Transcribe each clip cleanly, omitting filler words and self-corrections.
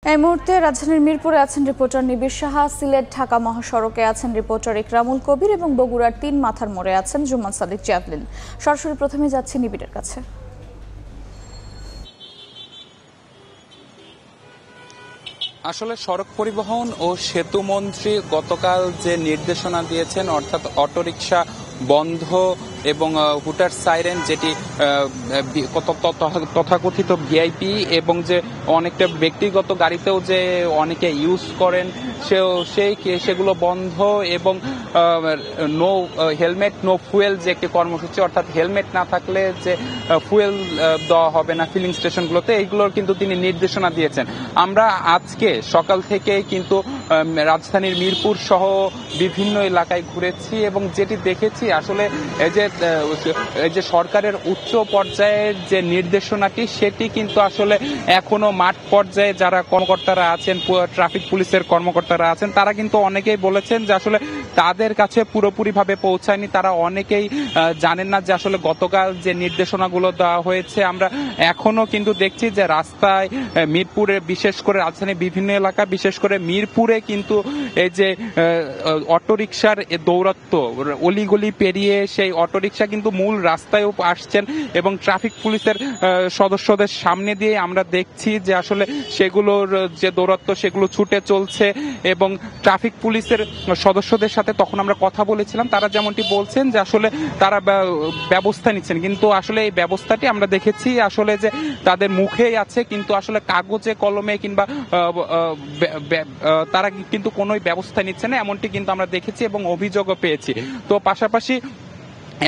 এই মুহূর্তে রাজধানীর মিরপুরে আছেন রিপোর্টার নিবিড় সাহা, সিলেট ঢাকা মহাসড়কে আছেন রিপোর্টার ইকরামুল কবির এবং বগুড়ার ৩ মাথার মোড়ে আছেন জুম্মান সাদিক জ্যাভলিন। সরাসরি প্রথমে যাচ্ছে নিবিড়ের কাছে। আসলে সড়ক পরিবহন ও সেতু মন্ত্রী গতকাল যে নির্দেশনা দিয়েছেন, অর্থাৎ অটোরিকশা বন্ধ এবং হুটার সাইরেন, যেটি তথাকথিত ভিআইপি এবং যে অনেকটা ব্যক্তিগত গাড়িতেও যে অনেকে ইউজ করেন সেগুলো বন্ধ, এবং নো হেলমেট নো ফুয়েল যে একটি কর্মসূচি, অর্থাৎ হেলমেট না থাকলে যে ফুয়েল দেওয়া হবে না ফিলিং স্টেশনগুলোতে, এইগুলোর কিন্তু তিনি নির্দেশনা দিয়েছেন। আমরা আজকে সকাল থেকে কিন্তু রাজধানীর মিরপুর সহ বিভিন্ন এলাকায় ঘুরেছি এবং যেটি দেখেছি আসলে এই যে সরকারের উচ্চ পর্যায়ের যে নির্দেশনাটি, সেটি কিন্তু আসলে এখনো মাঠ পর্যায়ে যারা কর্মকর্তারা আছেন, ট্রাফিক পুলিশের কর্মকর্তারা আছেন, তারা কিন্তু অনেকেই বলেছেন যে আসলে তাদের কাছে পুরোপুরিভাবে পৌঁছায়নি। তারা অনেকেই জানেন না যে আসলে গতকাল যে নির্দেশনাগুলো দেওয়া হয়েছে। আমরা এখনো কিন্তু দেখছি যে রাস্তায় মিরপুরে, বিশেষ করে রাজধানীর বিভিন্ন এলাকা, বিশেষ করে মিরপুরে কিন্তু এই যে অটোরিকশার দৌরাত্ম্য, অলিগলি পেরিয়ে সেই অটোরিকশা কিন্তু মূল রাস্তায়ও আসছেন এবং ট্রাফিক পুলিশের সদস্যদের সামনে দিয়ে আমরা দেখছি যে আসলে সেগুলোর যে দৌরাত্ম্য সেগুলো ছুটে চলছে। এবং ট্রাফিক পুলিশের সদস্যদের সাথে তখন আমরা কথা বলেছিলাম, তারা যেমনটি বলছেন যে আসলে তারা ব্যবস্থা নিচ্ছেন, কিন্তু আসলে এই ব্যবস্থাটি আমরা দেখেছি আসলে যে তাদের মুখেই আছে, কিন্তু আসলে কাগজে কলমে কিংবা তারা কিন্তু কোনো ব্যবস্থা নিচ্ছে না, এমনটি কিন্তু আমরা দেখেছি এবং অভিযোগও পেয়েছি। তো পাশাপাশি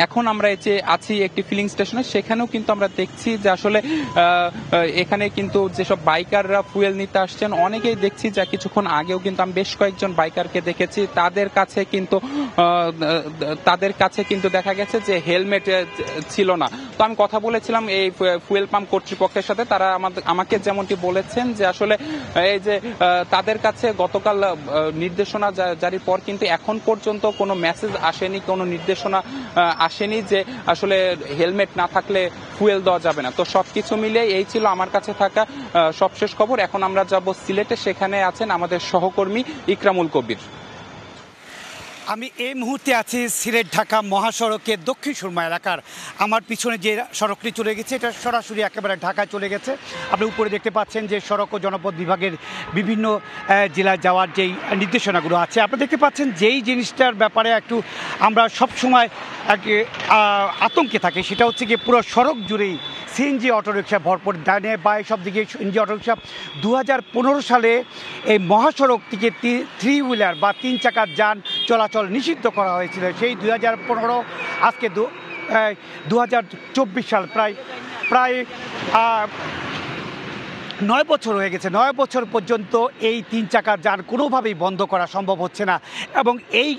এখন আমরা যে আছি একটি ফিলিং স্টেশনে, সেখানেও কিন্তু আমরা দেখছি যে আসলে এখানে কিন্তু যেসব বাইকাররা ফুয়েল নিতে আসছেন, অনেকেই দেখছি যে কিছুক্ষণ আগেও কিন্তু আমি বেশ কয়েকজন বাইকারকে দেখেছি, তাদের কাছে কিন্তু দেখা গেছে যে হেলমেট ছিল না। তো আমি কথা বলেছিলাম এই ফুয়েল পাম্প কর্তৃপক্ষের সাথে, তারা আমাকে যেমনটি বলেছেন যে আসলে এই যে তাদের কাছে গতকাল নির্দেশনা জারির পর কিন্তু এখন পর্যন্ত কোনো মেসেজ আসেনি, কোনো নির্দেশনা আসেনি যে আসলে হেলমেট না থাকলে ফুয়েল দেওয়া যাবে না। তো সবকিছু মিলে এই ছিল আমার কাছে থাকা সবশেষ খবর। এখন আমরা যাব সিলেটে, সেখানে আছেন আমাদের সহকর্মী ইকরামুল কবির। আমি এই মুহূর্তে আছি সিলেট ঢাকা মহাসড়কের দক্ষিণ সুরমা এলাকার। আমার পিছনে যে সড়কটি চলে গেছে, এটা সরাসরি একেবারে ঢাকায় চলে গেছে। আপনি উপরে দেখতে পাচ্ছেন যে সড়ক ও জনপদ বিভাগের বিভিন্ন জেলায় যাওয়ার যেই নির্দেশনাগুলো আছে। আপনি দেখতে পাচ্ছেন যেই জিনিসটার ব্যাপারে একটু আমরা সবসময় আতঙ্কে থাকি, সেটা হচ্ছে গিয়ে পুরো সড়ক জুড়েই সিএনজি অটোরিকশা ভরপুর, ডানে বায়ে সব দিকে সিএনজি অটোরিকশা। 2015 সালে এই মহাসড়কটিকে 3 হুইলার বা 3 চাকার যান চলাচল নিষিদ্ধ করা হয়েছিল। সেই 2015, আজকে 2024 সাল, প্রায় 9 বছর হয়ে গেছে। 9 বছর পর্যন্ত এই 3 চাকার যান কোনোভাবেই বন্ধ করা সম্ভব হচ্ছে না। এবং এই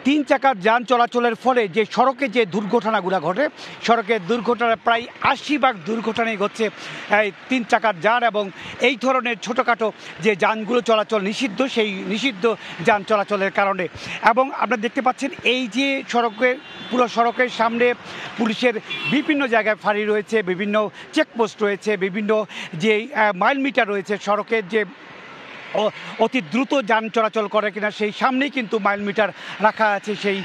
3 চাকার যান চলাচলের ফলে যে সড়কে যে দুর্ঘটনাগুলো ঘটে, সড়কের দুর্ঘটনা প্রায় 80% দুর্ঘটনাই ঘটছে এই 3 চাকার যান এবং এই ধরনের ছোটোখাটো যে যানগুলো চলাচল নিষিদ্ধ, সেই নিষিদ্ধ যান চলাচলের কারণে। এবং আপনারা দেখতে পাচ্ছেন এই যে পুরো সড়কের সামনে পুলিশের বিভিন্ন জায়গায় ফাঁড়ি রয়েছে, বিভিন্ন চেকপোস্ট রয়েছে, বিভিন্ন যে মিটার রয়েছে, সড়কের যে অতি দ্রুত যান চলাচল করে কিনা সেই সামনেই কিন্তু মাইল মিটার রাখা আছে সেই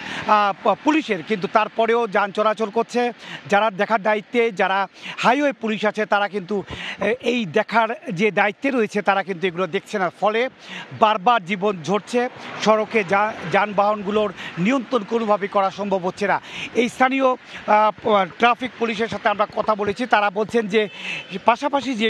পুলিশের, কিন্তু তারপরেও যান চলাচল করছে। যারা দেখার দায়িত্বে, যারা হাইওয়ে পুলিশ আছে, তারা কিন্তু এই দেখার যে দায়িত্বে রয়েছে, তারা কিন্তু এগুলো দেখছে না। ফলে বারবার জীবন ঝরছে, সড়কে যানবাহনগুলোর নিয়ন্ত্রণ কোনোভাবেই করা সম্ভব হচ্ছে না। এই স্থানীয় ট্রাফিক পুলিশের সাথে আমরা কথা বলেছি, তারা বলছেন যে পাশাপাশি যে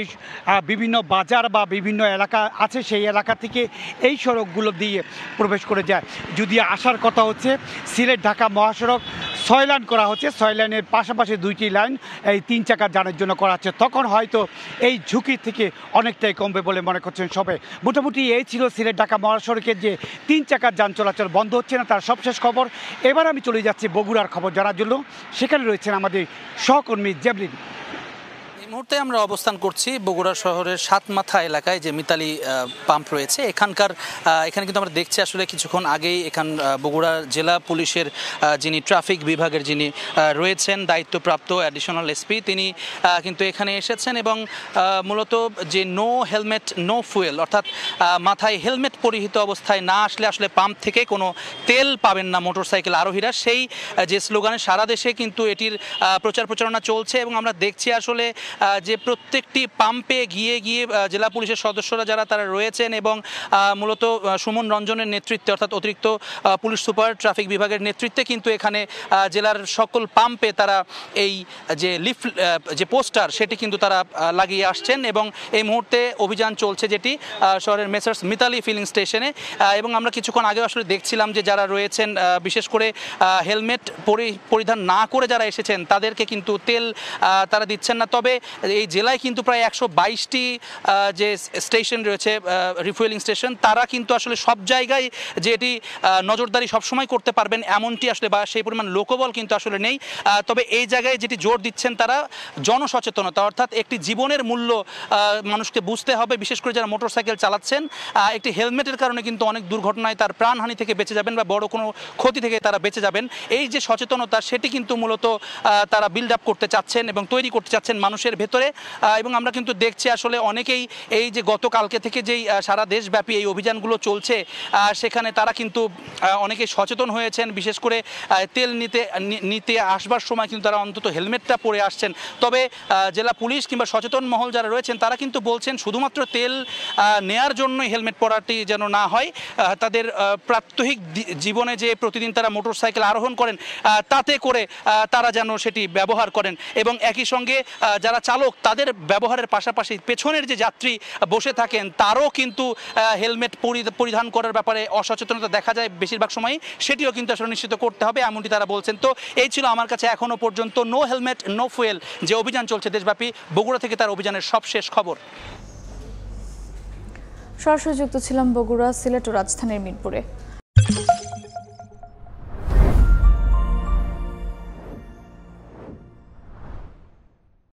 বিভিন্ন বাজার বা বিভিন্ন এলাকা আছে, সেই এলাকা থেকে এই সড়কগুলো দিয়ে প্রবেশ করে যায়। যদি আসার কথা হচ্ছে, সিলেট ঢাকা মহাসড়ক 6 লাইন করা হচ্ছে, 6 লাইনের পাশাপাশি 2টি লাইন এই 3 চাকার যানের জন্য করা হচ্ছে। তখন হয়তো এই ঝুঁকি থেকে অনেকটাই কমবে বলে মনে করছেন সবাই। মোটামুটি এই ছিল সিলেট ঢাকা মহাসড়কের যে 3 চাকার যান চলাচল বন্ধ হচ্ছে না, তার সবশেষ খবর। এবার আমি চলে যাচ্ছি বগুড়ার খবর জানার জন্য, সেখানে রয়েছেন আমাদের সহকর্মী জ্যাভলিন। এই এই মুহূর্তে আমরা অবস্থান করছি বগুড়া শহরের সাতমাথা এলাকায় যে মিতালি পাম্প রয়েছে এখানে কিন্তু আমরা দেখছি আসলে কিছুক্ষণ আগেই বগুড়া জেলা পুলিশের যিনি ট্রাফিক বিভাগের যিনি রয়েছেন দায়িত্বপ্রাপ্ত অ্যাডিশনাল এসপি তিনি কিন্তু এখানে এসেছেন এবং মূলত যে নো হেলমেট নো ফুয়েল অর্থাৎ মাথায় হেলমেট পরিহিত অবস্থায় না আসলে পাম্প থেকে কোনো তেল পাবেন না মোটরসাইকেল আরোহীরা, সেই যে স্লোগানে সারা দেশে কিন্তু এটির প্রচারণা চলছে এবং আমরা দেখছি আসলে যে প্রত্যেকটি পাম্পে গিয়ে জেলা পুলিশের সদস্যরা যারা তারা রয়েছেন এবং মূলত সুমন রঞ্জনের নেতৃত্বে অর্থাৎ অতিরিক্ত পুলিশ সুপার ট্রাফিক বিভাগের নেতৃত্বে কিন্তু এখানে জেলার সকল পাম্পে তারা এই যে পোস্টার সেটি কিন্তু তারা লাগিয়ে আসছেন এবং এই মুহূর্তে অভিযান চলছে যেটি শহরের মেসার্স মিতালি ফিলিং স্টেশনে এবং আমরা কিছুক্ষণ আগে আসলে দেখছিলাম যে যারা রয়েছেন বিশেষ করে হেলমেট পরিধান না করে যারা এসেছেন তাদেরকে কিন্তু তেল তারা দিচ্ছেন না। তবে এই জেলায় কিন্তু প্রায় 122টি যে স্টেশন রয়েছে রিফুয়েলিং স্টেশন, তারা কিন্তু আসলে সব জায়গায় যে এটি নজরদারি সবসময় করতে পারবেন এমনটি আসলে বা সেই পরিমাণ লোকবল কিন্তু আসলে নেই। তবে এই জায়গায় যেটি জোর দিচ্ছেন তারা জনসচেতনতা, অর্থাৎ একটি জীবনের মূল্য মানুষকে বুঝতে হবে, বিশেষ করে যারা মোটরসাইকেল চালাচ্ছেন একটি হেলমেটের কারণে কিন্তু অনেক দুর্ঘটনায় তার প্রাণহানি থেকে বেঁচে যাবেন বা বড় কোনো ক্ষতি থেকে তারা বেঁচে যাবেন। এই যে সচেতনতা সেটি কিন্তু মূলত তারা বিল্ড আপ করতে চাচ্ছেন এবং তৈরি করতে চাচ্ছেন মানুষের ভেতরে এবং আমরা কিন্তু দেখছি আসলে অনেকেই এই যে গতকালকে থেকে যেই সারা দেশব্যাপী এই অভিযানগুলো চলছে সেখানে তারা কিন্তু অনেকে সচেতন হয়েছেন, বিশেষ করে তেল নিতে আসবার সময় কিন্তু তারা অন্তত হেলমেটটা পরে আসছেন। তবে জেলা পুলিশ কিংবা সচেতন মহল যারা রয়েছেন তারা কিন্তু বলছেন শুধুমাত্র তেল নেয়ার জন্যই হেলমেট পরাটি যেন না হয়, তাদের প্রাত্যহিক জীবনে যে প্রতিদিন তারা মোটরসাইকেল আরোহণ করেন তাতে করে তারা যেন সেটি ব্যবহার করেন এবং একই সঙ্গে যারা চালক তাদের ব্যবহারের পাশাপাশি পেছনের যে যাত্রী বসে থাকেন তারও কিন্তু হেলমেট পরিধান করার ব্যাপারে অসচেতনতা দেখা যায় বেশিরভাগ সময়, সেটিও কিন্তু আসলে নিশ্চিত করতে হবে এমনটি তারা বলছেন। তো এই ছিল আমার কাছে এখনো পর্যন্ত নো হেলমেট নো ফুয়েল যে অভিযান চলছে দেশব্যাপী, বগুড়া থেকে তার অভিযানের সবশেষ খবর। সরাসরি যুক্ত ছিলাম বগুড়া, সিলেট ও রাজধানীর মিরপুরে।